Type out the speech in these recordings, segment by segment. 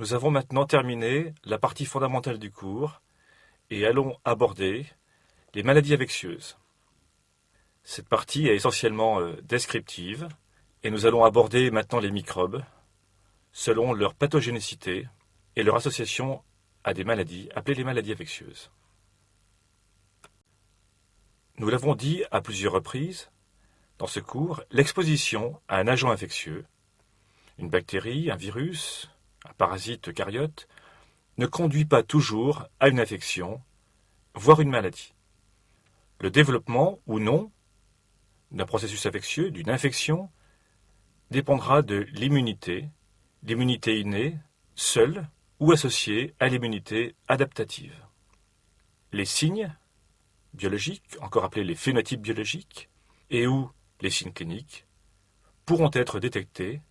Nous avons maintenant terminé la partie fondamentale du cours et allons aborder les maladies infectieuses. Cette partie est essentiellement descriptive et nous allons aborder maintenant les microbes selon leur pathogénicité et leur association à des maladies appelées les maladies infectieuses. Nous l'avons dit à plusieurs reprises dans ce cours, l'exposition à un agent infectieux, une bactérie, un virus, un parasite caryote, ne conduit pas toujours à une infection, voire une maladie. Le développement ou non d'un processus infectieux, d'une infection, dépendra de l'immunité innée, seule ou associée à l'immunité adaptative. Les signes biologiques, encore appelés les phénotypes biologiques, et ou les signes cliniques, pourront être détectés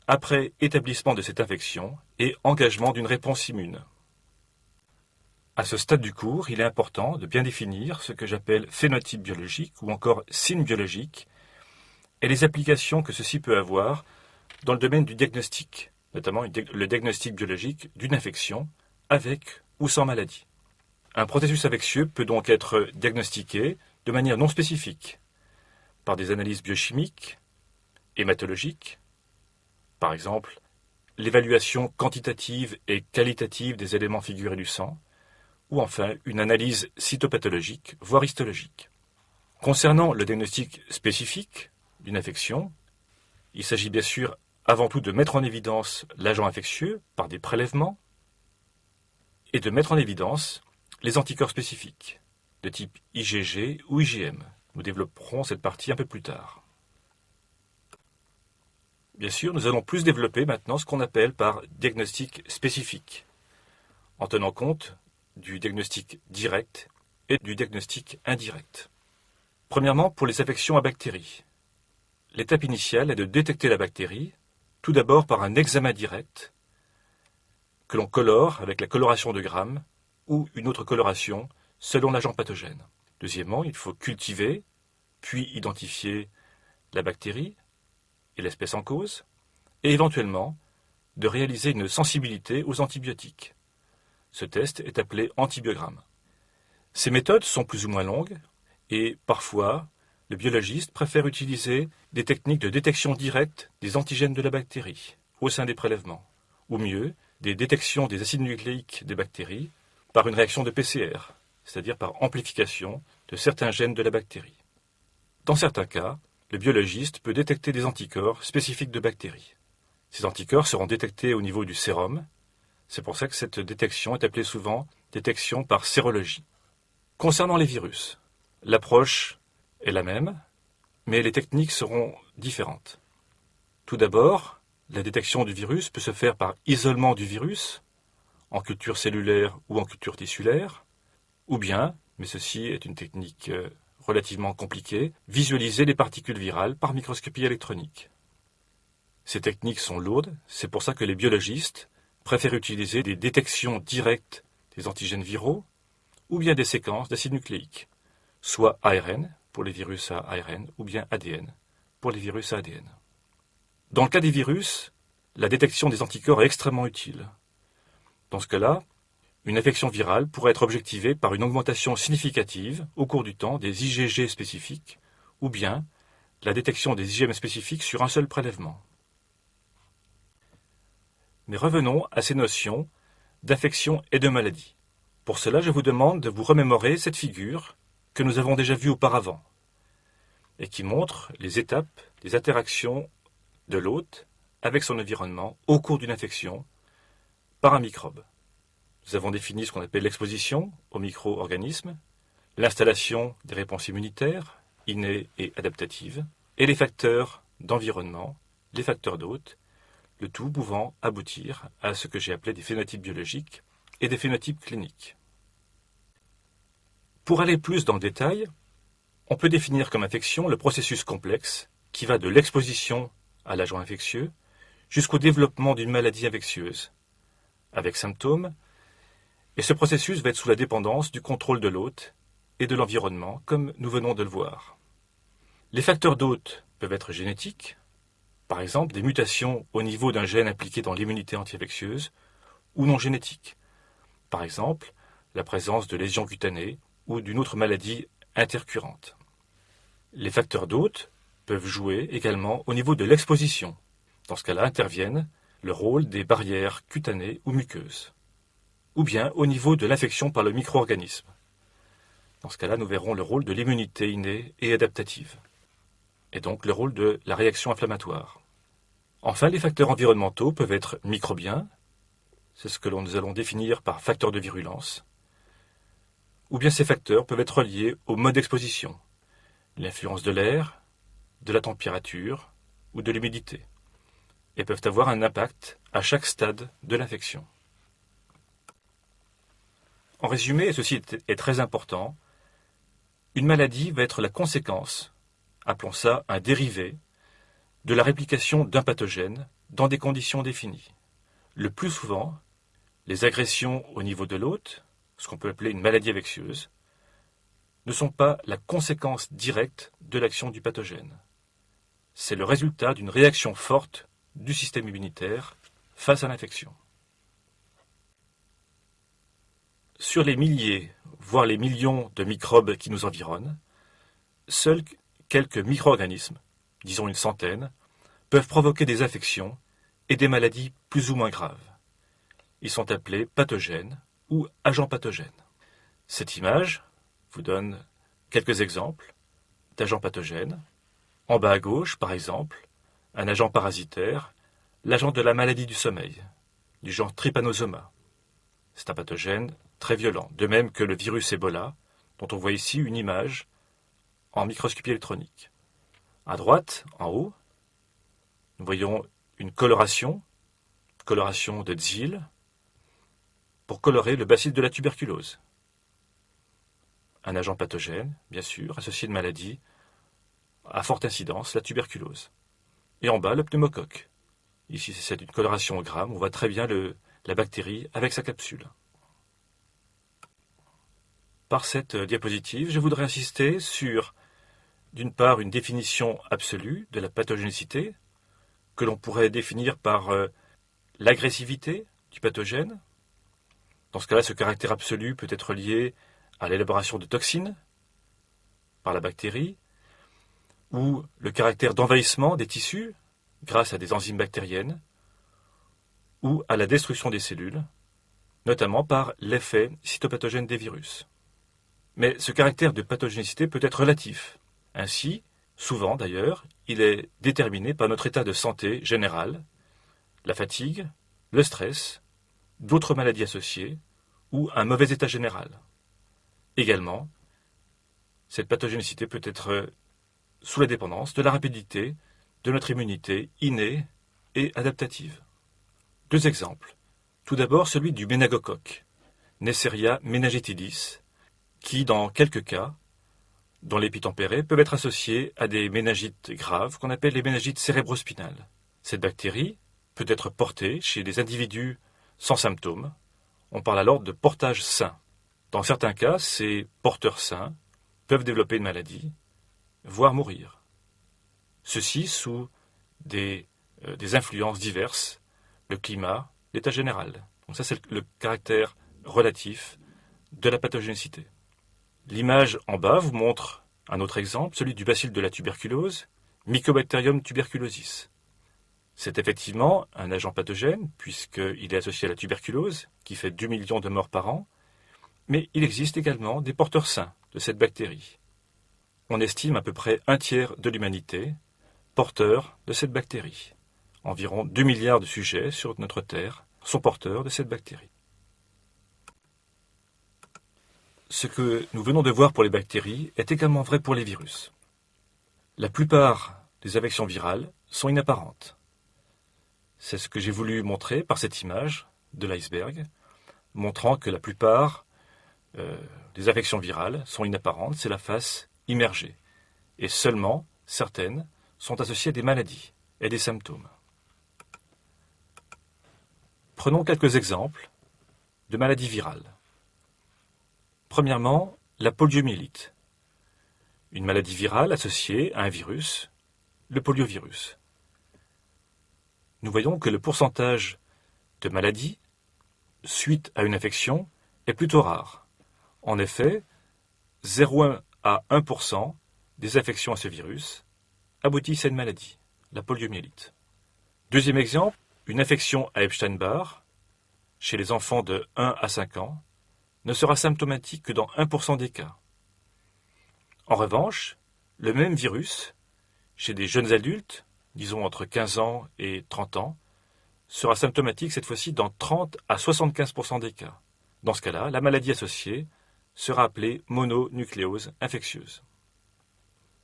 après établissement de cette infection et engagement d'une réponse immune. À ce stade du cours, il est important de bien définir ce que j'appelle phénotype biologique ou encore signe biologique et les applications que ceci peut avoir dans le domaine du diagnostic, notamment le diagnostic biologique d'une infection avec ou sans maladie. Un processus infectieux peut donc être diagnostiqué de manière non spécifique par des analyses biochimiques, hématologiques, par exemple l'évaluation quantitative et qualitative des éléments figurés du sang, ou enfin une analyse cytopathologique, voire histologique. Concernant le diagnostic spécifique d'une infection, il s'agit bien sûr avant tout de mettre en évidence l'agent infectieux par des prélèvements et de mettre en évidence les anticorps spécifiques de type IgG ou IgM. Nous développerons cette partie un peu plus tard. Bien sûr, nous allons plus développer maintenant ce qu'on appelle par diagnostic spécifique, en tenant compte du diagnostic direct et du diagnostic indirect. Premièrement, pour les infections à bactéries. L'étape initiale est de détecter la bactérie, tout d'abord par un examen direct, que l'on colore avec la coloration de Gram ou une autre coloration selon l'agent pathogène. Deuxièmement, il faut cultiver, puis identifier la bactérie et l'espèce en cause, et éventuellement de réaliser une sensibilité aux antibiotiques. Ce test est appelé antibiogramme. Ces méthodes sont plus ou moins longues, et parfois, le biologiste préfère utiliser des techniques de détection directe des antigènes de la bactérie au sein des prélèvements, ou mieux, des détections des acides nucléiques des bactéries par une réaction de PCR, c'est-à-dire par amplification de certains gènes de la bactérie. Dans certains cas, le biologiste peut détecter des anticorps spécifiques de bactéries. Ces anticorps seront détectés au niveau du sérum. C'est pour ça que cette détection est appelée souvent détection par sérologie. Concernant les virus, l'approche est la même, mais les techniques seront différentes. Tout d'abord, la détection du virus peut se faire par isolement du virus, en culture cellulaire ou en culture tissulaire, ou bien, mais ceci est une technique relativement compliquée, visualiser les particules virales par microscopie électronique. Ces techniques sont lourdes, c'est pour ça que les biologistes préfèrent utiliser des détections directes des antigènes viraux ou bien des séquences d'acides nucléiques, soit ARN pour les virus à ARN ou bien ADN pour les virus à ADN. Dans le cas des virus, la détection des anticorps est extrêmement utile. Dans ce cas-là, une infection virale pourrait être objectivée par une augmentation significative au cours du temps des IgG spécifiques ou bien la détection des IgM spécifiques sur un seul prélèvement. Mais revenons à ces notions d'infection et de maladie. Pour cela, je vous demande de vous remémorer cette figure que nous avons déjà vue auparavant et qui montre les étapes des interactions de l'hôte avec son environnement au cours d'une infection par un microbe. Nous avons défini ce qu'on appelle l'exposition aux micro-organismes, l'installation des réponses immunitaires, innées et adaptatives, et les facteurs d'environnement, les facteurs d'hôte, le tout pouvant aboutir à ce que j'ai appelé des phénotypes biologiques et des phénotypes cliniques. Pour aller plus dans le détail, on peut définir comme infection le processus complexe qui va de l'exposition à l'agent infectieux jusqu'au développement d'une maladie infectieuse, avec symptômes, et ce processus va être sous la dépendance du contrôle de l'hôte et de l'environnement, comme nous venons de le voir. Les facteurs d'hôte peuvent être génétiques, par exemple des mutations au niveau d'un gène impliqué dans l'immunité anti-infectieuse, ou non génétiques. Par exemple, la présence de lésions cutanées ou d'une autre maladie intercurrente. Les facteurs d'hôte peuvent jouer également au niveau de l'exposition. Dans ce cas-là interviennent le rôle des barrières cutanées ou muqueuses, ou bien au niveau de l'infection par le micro-organisme. Dans ce cas-là, nous verrons le rôle de l'immunité innée et adaptative, et donc le rôle de la réaction inflammatoire. Enfin, les facteurs environnementaux peuvent être microbiens, c'est ce que nous allons définir par facteurs de virulence, ou bien ces facteurs peuvent être liés au mode d'exposition, l'influence de l'air, de la température ou de l'humidité, et peuvent avoir un impact à chaque stade de l'infection. En résumé, et ceci est très important, une maladie va être la conséquence, appelons ça un dérivé, de la réplication d'un pathogène dans des conditions définies. Le plus souvent, les agressions au niveau de l'hôte, ce qu'on peut appeler une maladie infectieuse, ne sont pas la conséquence directe de l'action du pathogène. C'est le résultat d'une réaction forte du système immunitaire face à l'infection. Sur les milliers, voire les millions de microbes qui nous environnent, seuls quelques micro-organismes, disons une centaine, peuvent provoquer des infections et des maladies plus ou moins graves. Ils sont appelés pathogènes ou agents pathogènes. Cette image vous donne quelques exemples d'agents pathogènes. En bas à gauche, par exemple, un agent parasitaire, l'agent de la maladie du sommeil, du genre Trypanosoma. C'est un pathogène très violent, de même que le virus Ebola, dont on voit ici une image en microscopie électronique. À droite, en haut, nous voyons une coloration de Dziel, pour colorer le bacille de la tuberculose. Un agent pathogène, bien sûr, associé de maladies à forte incidence, la tuberculose. Et en bas, le pneumocoque. Ici, c'est une coloration au gramme, on voit très bien la bactérie avec sa capsule. Par cette diapositive, je voudrais insister sur, d'une part, une définition absolue de la pathogénicité, que l'on pourrait définir par l'agressivité du pathogène. Dans ce cas-là, ce caractère absolu peut être lié à l'élaboration de toxines par la bactérie, ou le caractère d'envahissement des tissus grâce à des enzymes bactériennes, ou à la destruction des cellules, notamment par l'effet cytopathogène des virus. Mais ce caractère de pathogénicité peut être relatif. Ainsi, souvent d'ailleurs, il est déterminé par notre état de santé général, la fatigue, le stress, d'autres maladies associées, ou un mauvais état général. Également, cette pathogénicité peut être sous la dépendance de la rapidité de notre immunité innée et adaptative. Deux exemples. Tout d'abord celui du méningocoque, Neisseria meningitidis, qui dans quelques cas, dans l'épitempéré, peuvent être associés à des méningites graves qu'on appelle les méningites cérébrospinales. Cette bactérie peut être portée chez des individus sans symptômes. On parle alors de portage sain. Dans certains cas, ces porteurs sains peuvent développer une maladie, voire mourir. Ceci sous des influences diverses, le climat, l'état général. Donc ça, c'est le caractère relatif de la pathogénicité. L'image en bas vous montre un autre exemple, celui du bacille de la tuberculose, Mycobacterium tuberculosis. C'est effectivement un agent pathogène, puisqu'il est associé à la tuberculose, qui fait 2 millions de morts par an, mais il existe également des porteurs sains de cette bactérie. On estime à peu près un tiers de l'humanité porteur de cette bactérie. Environ 2 milliards de sujets sur notre Terre sont porteurs de cette bactérie. Ce que nous venons de voir pour les bactéries est également vrai pour les virus. La plupart des infections virales sont inapparentes. C'est ce que j'ai voulu montrer par cette image de l'iceberg, montrant que la plupart des infections virales sont inapparentes, c'est la face immergée. Et seulement certaines sont associées à des maladies et des symptômes. Prenons quelques exemples de maladies virales. Premièrement, la poliomyélite, une maladie virale associée à un virus, le poliovirus. Nous voyons que le pourcentage de maladies suite à une infection est plutôt rare. En effet, 0,1 à 1% des infections à ce virus aboutissent à une maladie, la poliomyélite. Deuxième exemple, une infection à Epstein-Barr, chez les enfants de 1 à 5 ans, ne sera symptomatique que dans 1% des cas. En revanche, le même virus, chez des jeunes adultes, disons entre 15 ans et 30 ans, sera symptomatique cette fois-ci dans 30 à 75% des cas. Dans ce cas-là, la maladie associée sera appelée mononucléose infectieuse.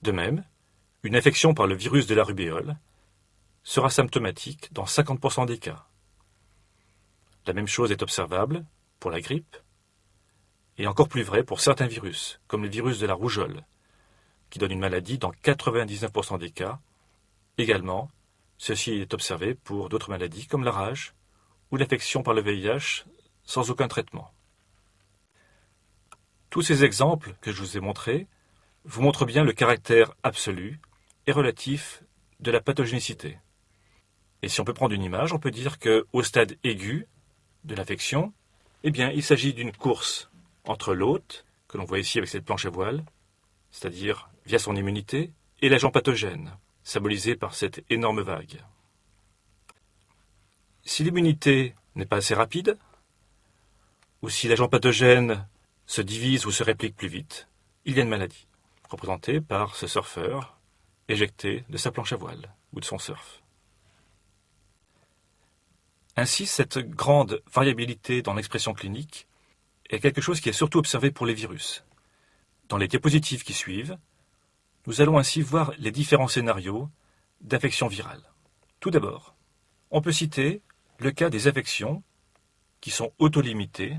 De même, une infection par le virus de la rubéole sera symptomatique dans 50% des cas. La même chose est observable pour la grippe, et encore plus vrai pour certains virus, comme le virus de la rougeole, qui donne une maladie dans 99% des cas. Également, ceci est observé pour d'autres maladies comme la rage ou l'infection par le VIH sans aucun traitement. Tous ces exemples que je vous ai montrés vous montrent bien le caractère absolu et relatif de la pathogénicité. Et si on peut prendre une image, on peut dire qu'au stade aigu de l'infection, il s'agit d'une course entre l'hôte, que l'on voit ici avec cette planche à voile, c'est-à-dire via son immunité, et l'agent pathogène, symbolisé par cette énorme vague. Si l'immunité n'est pas assez rapide, ou si l'agent pathogène se divise ou se réplique plus vite, il y a une maladie, représentée par ce surfeur éjecté de sa planche à voile ou de son surf. Ainsi, cette grande variabilité dans l'expression clinique est quelque chose qui est surtout observé pour les virus. Dans les diapositives qui suivent, nous allons ainsi voir les différents scénarios d'infection virale. Tout d'abord, on peut citer le cas des infections qui sont autolimitées,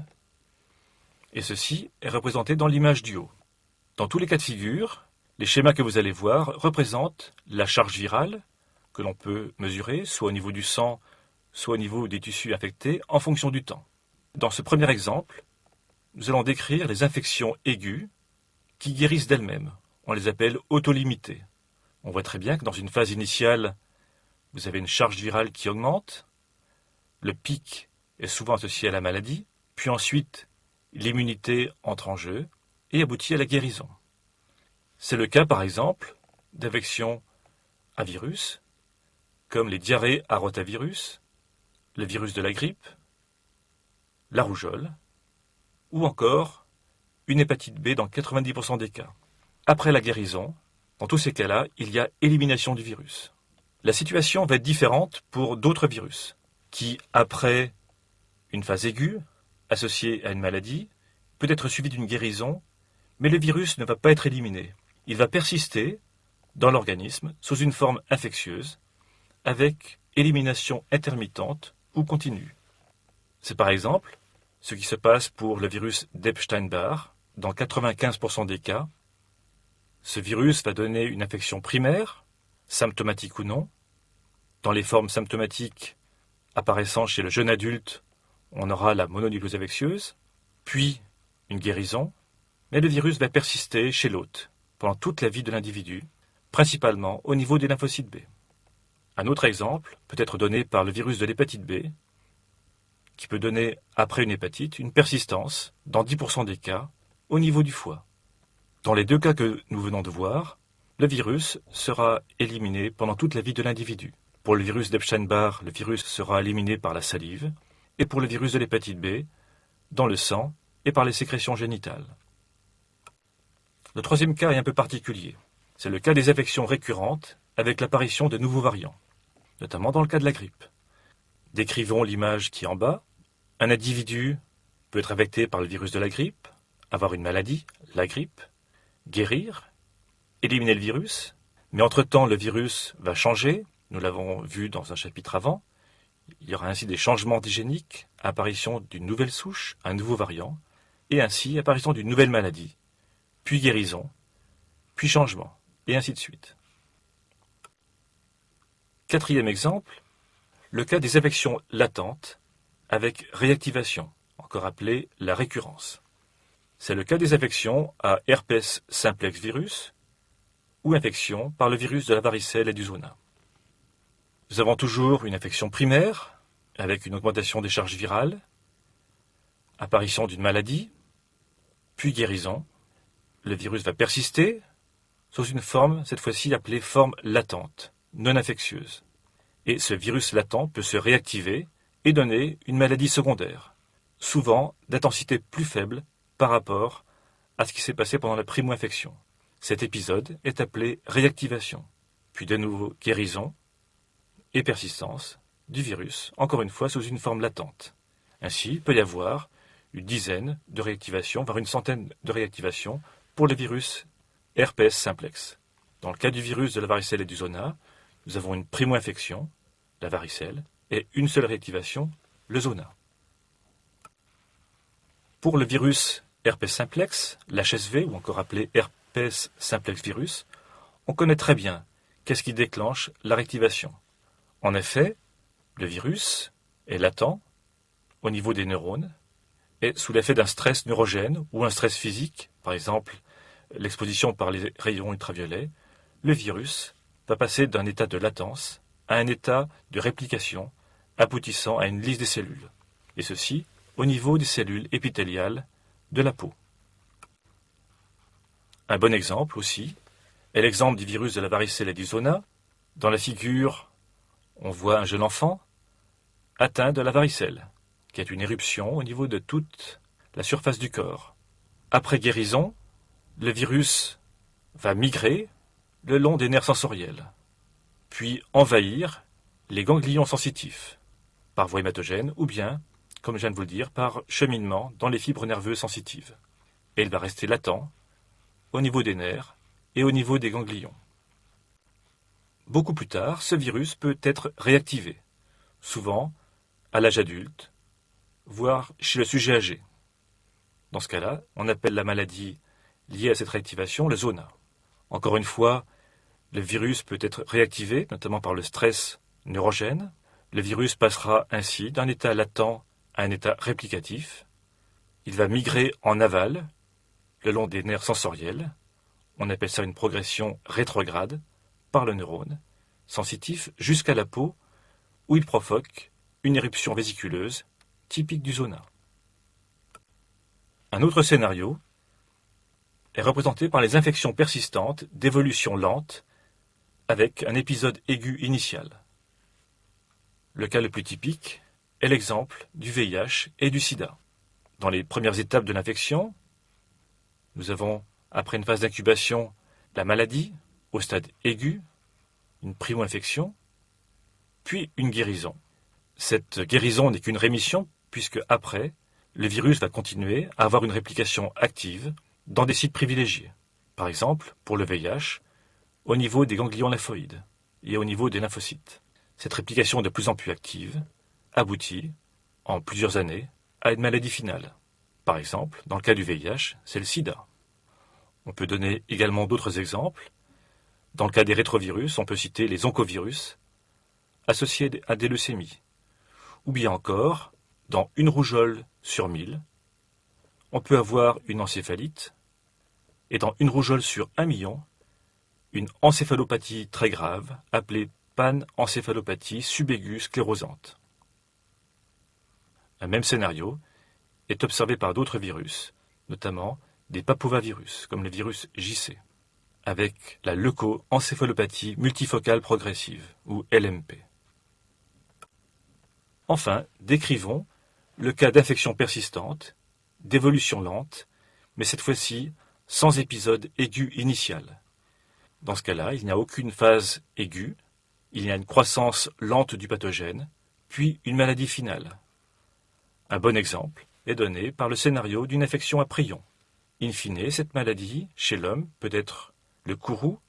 et ceci est représenté dans l'image du haut. Dans tous les cas de figure, les schémas que vous allez voir représentent la charge virale que l'on peut mesurer, soit au niveau du sang, soit au niveau des tissus infectés, en fonction du temps. Dans ce premier exemple, nous allons décrire les infections aiguës qui guérissent d'elles-mêmes. On les appelle autolimitées. On voit très bien que dans une phase initiale, vous avez une charge virale qui augmente, le pic est souvent associé à la maladie, puis ensuite l'immunité entre en jeu et aboutit à la guérison. C'est le cas par exemple d'infections à virus, comme les diarrhées à rotavirus, le virus de la grippe, la rougeole, ou encore une hépatite B dans 90% des cas. Après la guérison, dans tous ces cas-là, il y a élimination du virus. La situation va être différente pour d'autres virus, qui, après une phase aiguë, associée à une maladie, peut être suivie d'une guérison, mais le virus ne va pas être éliminé. Il va persister dans l'organisme sous une forme infectieuse, avec élimination intermittente ou continue. C'est par exemple ce qui se passe pour le virus d'Epstein-Barr. Dans 95% des cas, ce virus va donner une infection primaire, symptomatique ou non. Dans les formes symptomatiques apparaissant chez le jeune adulte, on aura la mononucléose infectieuse, puis une guérison, mais le virus va persister chez l'hôte pendant toute la vie de l'individu, principalement au niveau des lymphocytes B. Un autre exemple peut être donné par le virus de l'hépatite B, qui peut donner, après une hépatite, une persistance, dans 10% des cas, au niveau du foie. Dans les deux cas que nous venons de voir, le virus sera éliminé pendant toute la vie de l'individu. Pour le virus d'Epstein-Barr, le virus sera éliminé par la salive, et pour le virus de l'hépatite B, dans le sang et par les sécrétions génitales. Le troisième cas est un peu particulier. C'est le cas des infections récurrentes avec l'apparition de nouveaux variants, notamment dans le cas de la grippe. Décrivons l'image qui est en bas. Un individu peut être infecté par le virus de la grippe, avoir une maladie, la grippe, guérir, éliminer le virus, mais entre-temps le virus va changer, nous l'avons vu dans un chapitre avant, il y aura ainsi des changements antigéniques, apparition d'une nouvelle souche, un nouveau variant, et ainsi apparition d'une nouvelle maladie, puis guérison, puis changement, et ainsi de suite. Quatrième exemple, le cas des infections latentes avec réactivation, encore appelée la récurrence. C'est le cas des infections à herpès simplex virus ou infection par le virus de la varicelle et du zona. Nous avons toujours une infection primaire avec une augmentation des charges virales, Apparition d'une maladie, puis guérison. Le virus va persister sous une forme, cette fois-ci appelée forme latente, non infectieuse. Et ce virus latent peut se réactiver et donner une maladie secondaire, souvent d'intensité plus faible par rapport à ce qui s'est passé pendant la primo-infection. Cet épisode est appelé réactivation, puis de nouveau guérison et persistance du virus, encore une fois sous une forme latente. Ainsi, il peut y avoir une dizaine de réactivations, voire une centaine de réactivations pour le virus herpès simplex. Dans le cas du virus de la varicelle et du zona, nous avons une primo-infection, la varicelle, et une seule réactivation, le zona. Pour le virus herpès simplex, l'HSV, ou encore appelé herpès simplex virus, on connaît très bien qu'est-ce qui déclenche la réactivation. En effet, le virus est latent au niveau des neurones et sous l'effet d'un stress neurogène ou un stress physique, par exemple l'exposition par les rayons ultraviolets, le virus va passer d'un état de latence à un état de réplication aboutissant à une lyse des cellules, et ceci au niveau des cellules épithéliales de la peau. Un bon exemple aussi est l'exemple du virus de la varicelle et du zona. Dans la figure, on voit un jeune enfant atteint de la varicelle, qui est une éruption au niveau de toute la surface du corps. Après guérison, le virus va migrer le long des nerfs sensoriels, puis envahir les ganglions sensitifs, par voie hématogène ou bien, comme je viens de vous le dire, par cheminement dans les fibres nerveuses sensitives. Et il va rester latent au niveau des nerfs et au niveau des ganglions. Beaucoup plus tard, ce virus peut être réactivé, souvent à l'âge adulte, voire chez le sujet âgé. Dans ce cas-là, on appelle la maladie liée à cette réactivation le zona. Encore une fois, le virus peut être réactivé, notamment par le stress neurogène. Le virus passera ainsi d'un état latent à un état réplicatif. Il va migrer en aval, le long des nerfs sensoriels. On appelle ça une progression rétrograde par le neurone sensitif jusqu'à la peau, où il provoque une éruption vésiculeuse typique du zona. Un autre scénario est représenté par les infections persistantes d'évolution lente avec un épisode aigu initial. Le cas le plus typique est l'exemple du VIH et du sida. Dans les premières étapes de l'infection, nous avons, après une phase d'incubation, la maladie au stade aigu, une primo-infection, puis une guérison. Cette guérison n'est qu'une rémission, puisque après, le virus va continuer à avoir une réplication active dans des sites privilégiés. Par exemple, pour le VIH, au niveau des ganglions lymphoïdes et au niveau des lymphocytes. Cette réplication de plus en plus active aboutit, en plusieurs années, à une maladie finale. Par exemple, dans le cas du VIH, c'est le sida. On peut donner également d'autres exemples. Dans le cas des rétrovirus, on peut citer les oncovirus associés à des leucémies. Ou bien encore, dans une rougeole sur 1000, on peut avoir une encéphalite, et dans une rougeole sur 1 million, une encéphalopathie très grave, appelée panencéphalopathie subaiguë sclérosante. Un même scénario est observé par d'autres virus, notamment des papovavirus, comme le virus JC, avec la leucoencéphalopathie multifocale progressive, ou LMP. Enfin, décrivons le cas d'infection persistante, d'évolution lente, mais cette fois-ci sans épisode aigu initial. Dans ce cas-là, il n'y a aucune phase aiguë, il y a une croissance lente du pathogène, puis une maladie finale. Un bon exemple est donné par le scénario d'une infection à prion. In fine, cette maladie, chez l'homme, peut être le courroux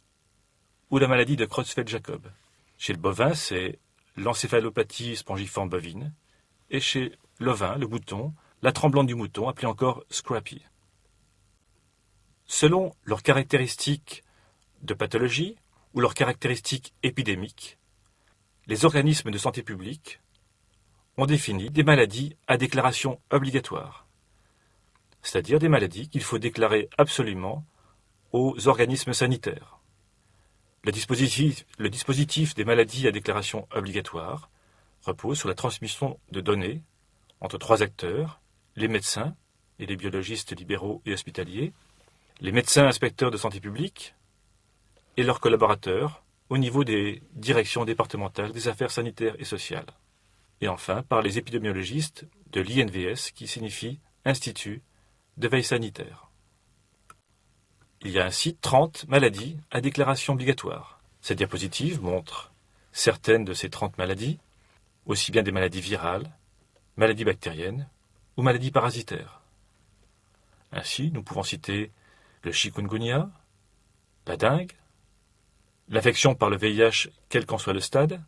ou la maladie de Creutzfeldt-Jakob. Chez le bovin, c'est l'encéphalopathie spongiforme bovine, et chez l'ovin, le mouton, la tremblante du mouton, appelée encore Scrappy. Selon leurs caractéristiques de pathologie ou leurs caractéristiques épidémiques, les organismes de santé publique ont défini des maladies à déclaration obligatoire, c'est-à-dire des maladies qu'il faut déclarer absolument aux organismes sanitaires. Le dispositif des maladies à déclaration obligatoire repose sur la transmission de données entre 3 acteurs, les médecins et les biologistes libéraux et hospitaliers, les médecins inspecteurs de santé publique et leurs collaborateurs au niveau des directions départementales des affaires sanitaires et sociales. Et enfin par les épidémiologistes de l'INVS qui signifie Institut de veille sanitaire. Il y a ainsi 30 maladies à déclaration obligatoire. Cette diapositive montre certaines de ces 30 maladies, aussi bien des maladies virales, maladies bactériennes ou maladies parasitaires. Ainsi, nous pouvons citer le chikungunya, la dengue, l'infection par le VIH, quel qu'en soit le stade,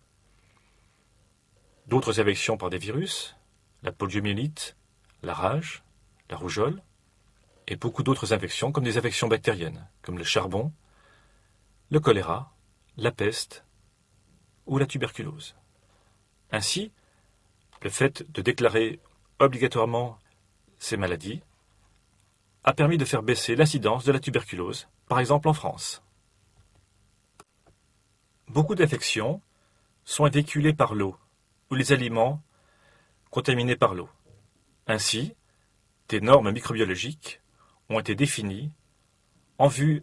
d'autres infections par des virus, la poliomyélite, la rage, la rougeole, et beaucoup d'autres infections comme des infections bactériennes, comme le charbon, le choléra, la peste ou la tuberculose. Ainsi, le fait de déclarer obligatoirement ces maladies a permis de faire baisser l'incidence de la tuberculose, par exemple en France. Beaucoup d'infections sont véhiculées par l'eau ou les aliments contaminés par l'eau. Ainsi, des normes microbiologiques ont été définies en vue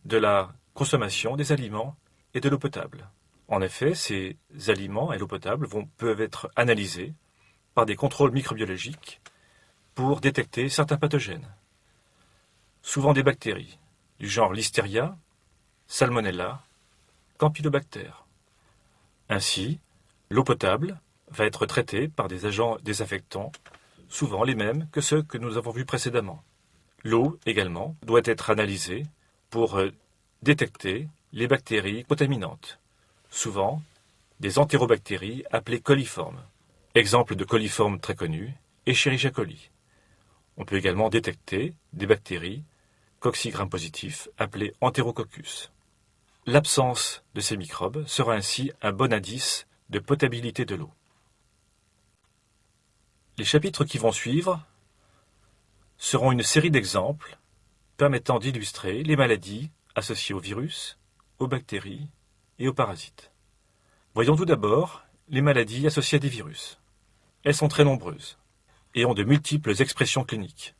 de la consommation des aliments et de l'eau potable. En effet, ces aliments et l'eau potable peuvent être analysés par des contrôles microbiologiques pour détecter certains pathogènes, souvent des bactéries, du genre Listeria, Salmonella, Campylobacter. Ainsi, l'eau potable va être traitée par des agents désinfectants, souvent les mêmes que ceux que nous avons vus précédemment. L'eau, également, doit être analysée pour détecter les bactéries contaminantes, souvent des entérobactéries appelées coliformes. Exemple de coliformes très connus, Escherichia coli. On peut également détecter des bactéries cocci gram-positifs appelées Enterococcus. L'absence de ces microbes sera ainsi un bon indice de potabilité de l'eau. Les chapitres qui vont suivre seront une série d'exemples permettant d'illustrer les maladies associées aux virus, aux bactéries et aux parasites. Voyons tout d'abord les maladies associées à des virus. Elles sont très nombreuses et ont de multiples expressions cliniques.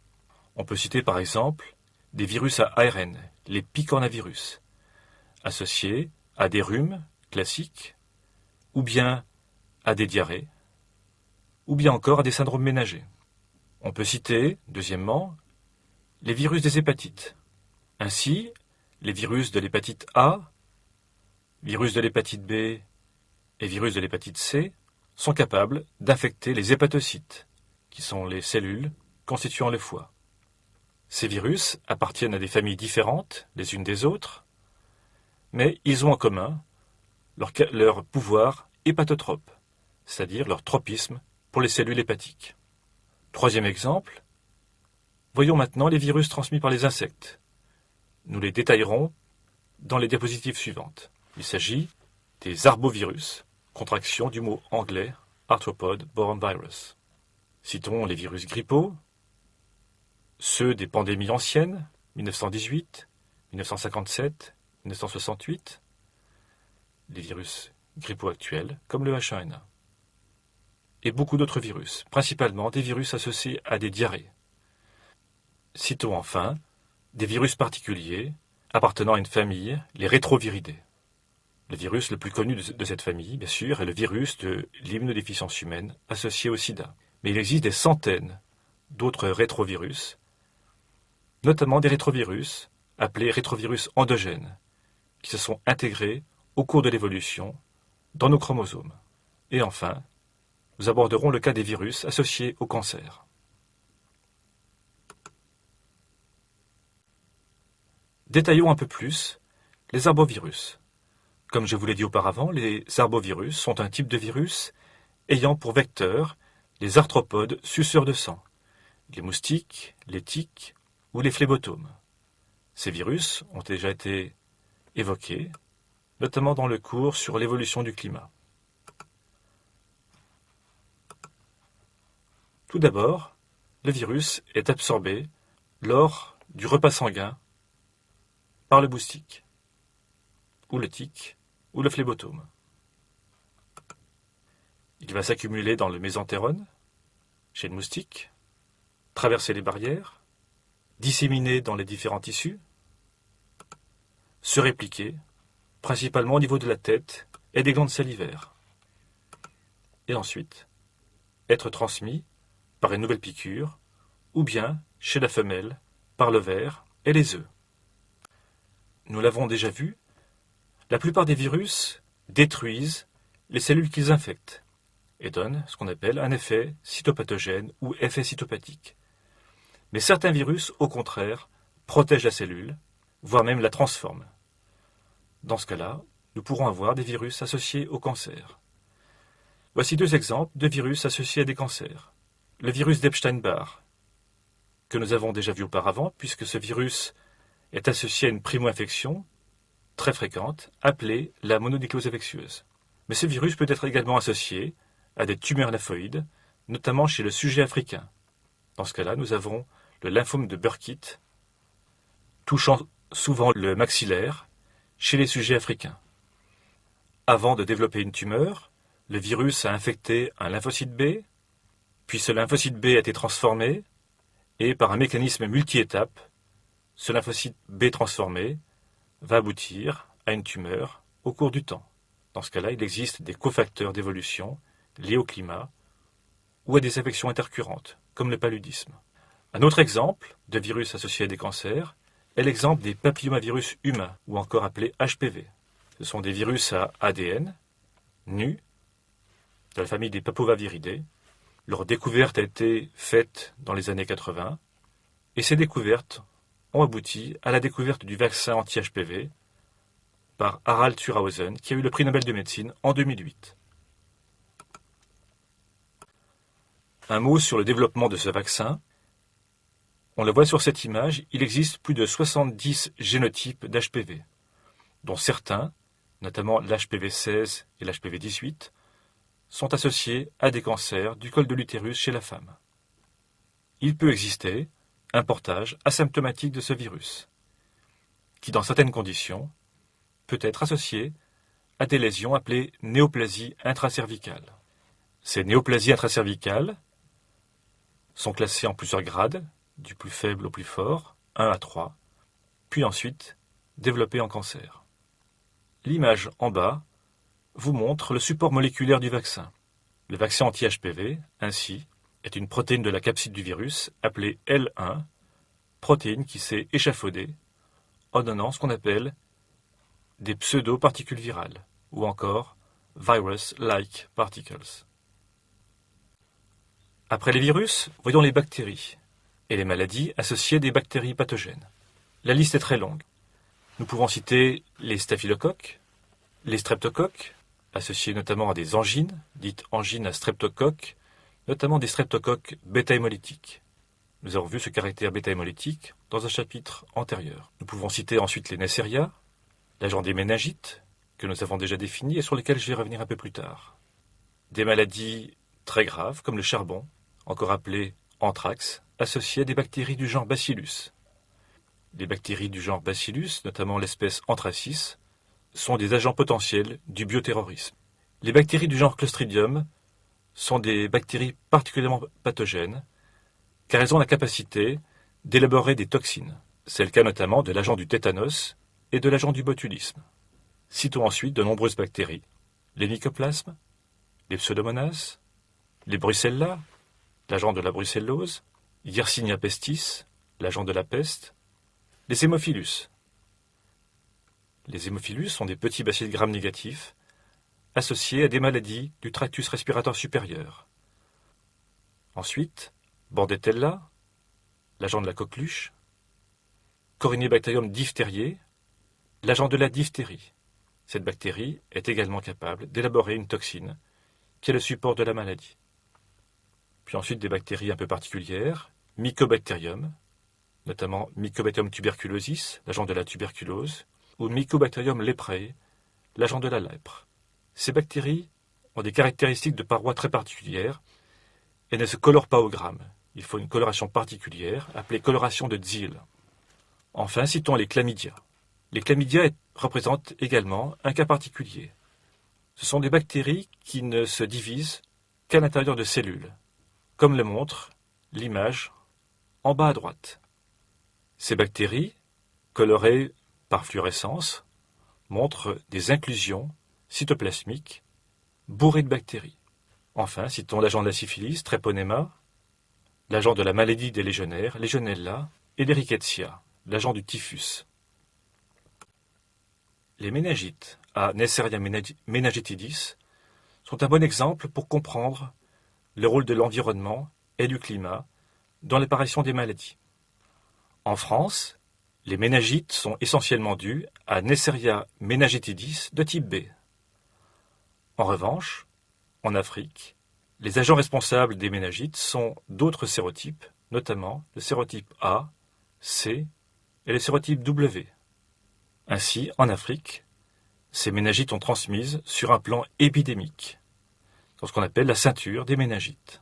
On peut citer par exemple des virus à ARN, les picornavirus, associés à des rhumes classiques, ou bien à des diarrhées, ou bien encore à des syndromes ménagers. On peut citer, deuxièmement, les virus des hépatites. Ainsi, les virus de l'hépatite A, virus de l'hépatite B et virus de l'hépatite C sont capables d'infecter les hépatocytes, qui sont les cellules constituant le foie. Ces virus appartiennent à des familles différentes les unes des autres, mais ils ont en commun leur pouvoir hépatotrope, c'est-à-dire leur tropisme pour les cellules hépatiques. Troisième exemple, voyons maintenant les virus transmis par les insectes. Nous les détaillerons dans les diapositives suivantes. Il s'agit des arbovirus, contraction du mot anglais Arthropod Borne Virus. Citons les virus grippaux, ceux des pandémies anciennes, 1918, 1957, 1968, les virus grippaux actuels, comme le H1N1. Et beaucoup d'autres virus, principalement des virus associés à des diarrhées. Citons enfin des virus particuliers appartenant à une famille, les rétroviridés. Le virus le plus connu de cette famille, bien sûr, est le virus de l'immunodéficience humaine associé au sida. Mais il existe des centaines d'autres rétrovirus, notamment des rétrovirus appelés rétrovirus endogènes, qui se sont intégrés au cours de l'évolution dans nos chromosomes. Et enfin, nous aborderons le cas des virus associés au cancer. Détaillons un peu plus les arbovirus. Comme je vous l'ai dit auparavant, les arbovirus sont un type de virus ayant pour vecteur les arthropodes suceurs de sang, les moustiques, les tiques ou les phlébotomes. Ces virus ont déjà été évoqués, notamment dans le cours sur l'évolution du climat. Tout d'abord, le virus est absorbé lors du repas sanguin par le moustique, ou le tique, ou le phlébotome. Il va s'accumuler dans le mésentérone, chez le moustique, traverser les barrières, disséminer dans les différents tissus, se répliquer, principalement au niveau de la tête et des glandes salivaires. Et ensuite, être transmis par une nouvelle piqûre, ou bien, chez la femelle, par le ver et les œufs. Nous l'avons déjà vu, la plupart des virus détruisent les cellules qu'ils infectent et donnent ce qu'on appelle un effet cytopathogène ou effet cytopathique. Mais certains virus, au contraire, protègent la cellule, voire même la transforment. Dans ce cas-là, nous pourrons avoir des virus associés au cancer. Voici 2 exemples de virus associés à des cancers. Le virus d'Epstein-Barr, que nous avons déjà vu auparavant, puisque ce virus est associé à une primo-infection très fréquente, appelée la mononucléose infectieuse. Mais ce virus peut être également associé à des tumeurs lymphoïdes, notamment chez le sujet africain. Dans ce cas-là, nous avons le lymphome de Burkitt, touchant souvent le maxillaire chez les sujets africains. Avant de développer une tumeur, le virus a infecté un lymphocyte B, puis ce lymphocyte B a été transformé, et par un mécanisme multi-étapes, ce lymphocyte B transformé va aboutir à une tumeur au cours du temps. Dans ce cas-là, il existe des cofacteurs d'évolution liés au climat ou à des infections intercurrentes, comme le paludisme. Un autre exemple de virus associé à des cancers est l'exemple des papillomavirus humains, ou encore appelés HPV. Ce sont des virus à ADN, nus, de la famille des Papovaviridae. Leur découverte a été faite dans les années 80, et ces découvertes ont abouti à la découverte du vaccin anti-HPV par Harald Thurhausen, qui a eu le prix Nobel de médecine en 2008. Un mot sur le développement de ce vaccin. On le voit sur cette image, il existe plus de 70 génotypes d'HPV, dont certains, notamment l'HPV 16 et l'HPV 18, sont associés à des cancers du col de l'utérus chez la femme. Il peut exister un portage asymptomatique de ce virus, qui dans certaines conditions peut être associé à des lésions appelées néoplasies intracervicales. Ces néoplasies intracervicales sont classées en plusieurs grades, du plus faible au plus fort, 1 à 3, puis ensuite développées en cancer. L'image en bas vous montre le support moléculaire du vaccin. Le vaccin anti-HPV, ainsi, est une protéine de la capside du virus appelée L1, protéine qui s'est échafaudée en donnant ce qu'on appelle des pseudo-particules virales, ou encore virus-like particles. Après les virus, voyons les bactéries et les maladies associées à des bactéries pathogènes. La liste est très longue. Nous pouvons citer les staphylocoques, les streptocoques, associés notamment à des angines, dites angines à streptocoque, notamment des streptocoques bêta-hémolytiques. Nous avons vu ce caractère bêta-hémolytique dans un chapitre antérieur. Nous pouvons citer ensuite les Neisseria, l'agent des méningites, que nous avons déjà défini et sur lesquels je vais revenir un peu plus tard. Des maladies très graves comme le charbon, encore appelé anthrax, associées à des bactéries du genre Bacillus. Les bactéries du genre Bacillus, notamment l'espèce Anthracis, sont des agents potentiels du bioterrorisme. Les bactéries du genre Clostridium sont des bactéries particulièrement pathogènes, car elles ont la capacité d'élaborer des toxines. C'est le cas notamment de l'agent du tétanos et de l'agent du botulisme. Citons ensuite de nombreuses bactéries, les mycoplasmes, les pseudomonas, les brucella, l'agent de la brucellose, Yersinia pestis, l'agent de la peste, les hémophilus. Les hémophilus sont des petits bacilles gram-négatifs associés à des maladies du tractus respiratoire supérieur. Ensuite, Bordetella, l'agent de la coqueluche, Corynebacterium diphtheriae, l'agent de la diphtérie. Cette bactérie est également capable d'élaborer une toxine qui est le support de la maladie. Puis ensuite des bactéries un peu particulières, Mycobacterium, notamment Mycobacterium tuberculosis, l'agent de la tuberculose, ou Mycobacterium leprae, l'agent de la lèpre. Ces bactéries ont des caractéristiques de parois très particulières et ne se colorent pas au gramme. Il faut une coloration particulière, appelée coloration de Dziel. Enfin, citons les chlamydia. Les chlamydia représentent également un cas particulier. Ce sont des bactéries qui ne se divisent qu'à l'intérieur de cellules, comme le montre l'image en bas à droite. Ces bactéries, colorées par fluorescence, montrent des inclusions cytoplasmiques bourrées de bactéries. Enfin, citons l'agent de la syphilis, Treponema, l'agent de la maladie des légionnaires, Legionella, et les rickettsia, l'agent du typhus. Les méningites à Neisseria meningitidis sont un bon exemple pour comprendre le rôle de l'environnement et du climat dans l'apparition des maladies. En France, les méningites sont essentiellement dus à Neisseria meningitidis de type B. En revanche, en Afrique, les agents responsables des méningites sont d'autres sérotypes, notamment le sérotype A, C et le sérotype W. Ainsi, en Afrique, ces méningites sont transmises sur un plan épidémique, dans ce qu'on appelle la ceinture des méningites.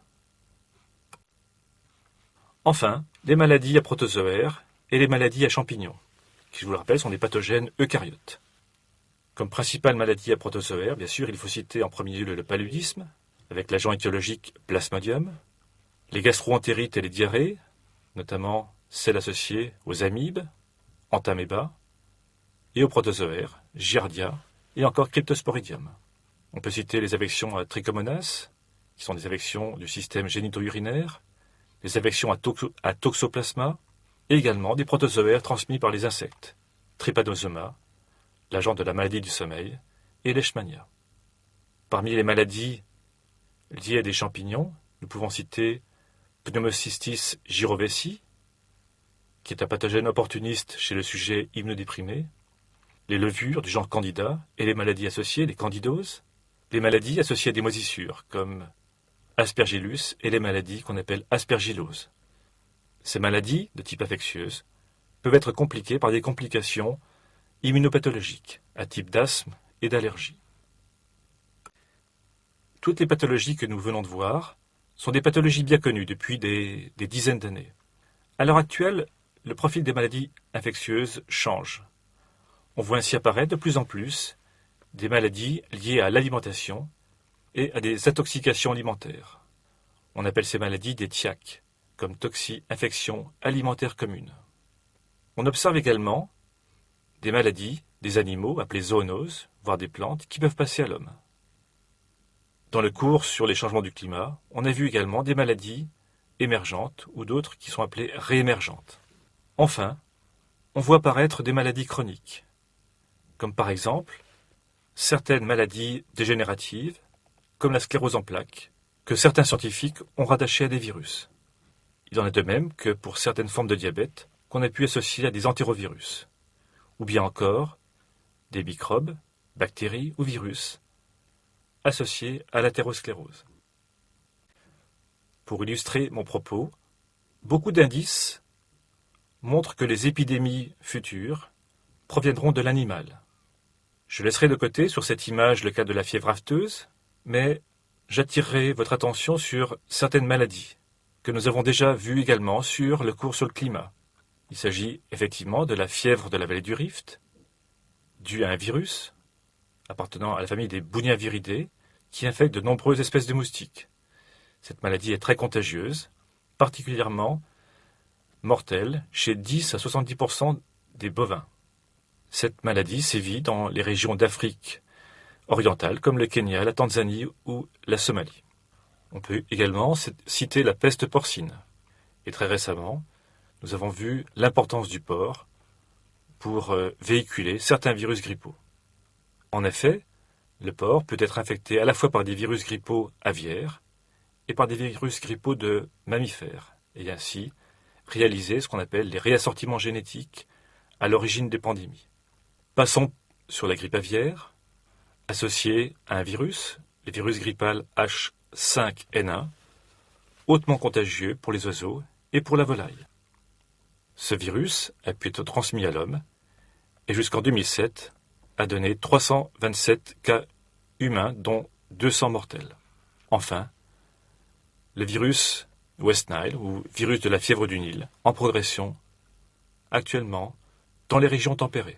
Enfin, les maladies à protozoaires et les maladies à champignons, qui, je vous le rappelle, sont des pathogènes eucaryotes. Comme principale maladie à protozoaires, bien sûr, il faut citer en premier lieu le paludisme, avec l'agent étiologique Plasmodium, les gastro-entérites et les diarrhées, notamment celles associées aux amibes, Entamoeba, et aux protozoaires, Giardia, et encore Cryptosporidium. On peut citer les affections à Trichomonas, qui sont des affections du système génito-urinaire, les affections à Toxoplasma, et également des protozoaires transmis par les insectes, Trypanosoma, l'agent de la maladie du sommeil, et Leishmania. Parmi les maladies liées à des champignons, nous pouvons citer Pneumocystis gyrovesi, qui est un pathogène opportuniste chez le sujet immunodéprimé, les levures du genre Candida et les maladies associées, les candidoses, les maladies associées à des moisissures, comme Aspergillus et les maladies qu'on appelle aspergillose. Ces maladies, de type infectieuse, peuvent être compliquées par des complications immunopathologiques, à type d'asthme et d'allergie. Toutes les pathologies que nous venons de voir sont des pathologies bien connues depuis des dizaines d'années. À l'heure actuelle, le profil des maladies infectieuses change. On voit ainsi apparaître de plus en plus des maladies liées à l'alimentation et à des intoxications alimentaires. On appelle ces maladies des TIAC, comme toxi-infections alimentaires communes. On observe également des maladies des animaux appelées zoonoses, voire des plantes, qui peuvent passer à l'homme. Dans le cours sur les changements du climat, on a vu également des maladies émergentes ou d'autres qui sont appelées réémergentes. Enfin, on voit apparaître des maladies chroniques, comme par exemple certaines maladies dégénératives, comme la sclérose en plaques, que certains scientifiques ont rattachées à des virus. Il en est de même que pour certaines formes de diabète qu'on a pu associer à des entérovirus, ou bien encore des microbes, bactéries ou virus associés à l'athérosclérose. Pour illustrer mon propos, beaucoup d'indices montrent que les épidémies futures proviendront de l'animal. Je laisserai de côté sur cette image le cas de la fièvre afteuse, mais j'attirerai votre attention sur certaines maladies que nous avons déjà vues également sur le cours sur le climat. Il s'agit effectivement de la fièvre de la vallée du Rift, due à un virus appartenant à la famille des Buniaviridae, qui infecte de nombreuses espèces de moustiques. Cette maladie est très contagieuse, particulièrement mortelle chez 10 à 70% des bovins. Cette maladie sévit dans les régions d'Afrique orientale, comme le Kenya, la Tanzanie ou la Somalie. On peut également citer la peste porcine. Et très récemment, nous avons vu l'importance du porc pour véhiculer certains virus grippaux. En effet, le porc peut être infecté à la fois par des virus grippaux aviaires et par des virus grippaux de mammifères, et ainsi réaliser ce qu'on appelle les réassortiments génétiques à l'origine des pandémies. Passons sur la grippe aviaire, associée à un virus, le virus grippal H5N1, hautement contagieux pour les oiseaux et pour la volaille. Ce virus a pu être transmis à l'homme et jusqu'en 2007 a donné 327 cas humains, dont 200 mortels. Enfin, le virus West Nile, ou virus de la fièvre du Nil, en progression, actuellement, dans les régions tempérées.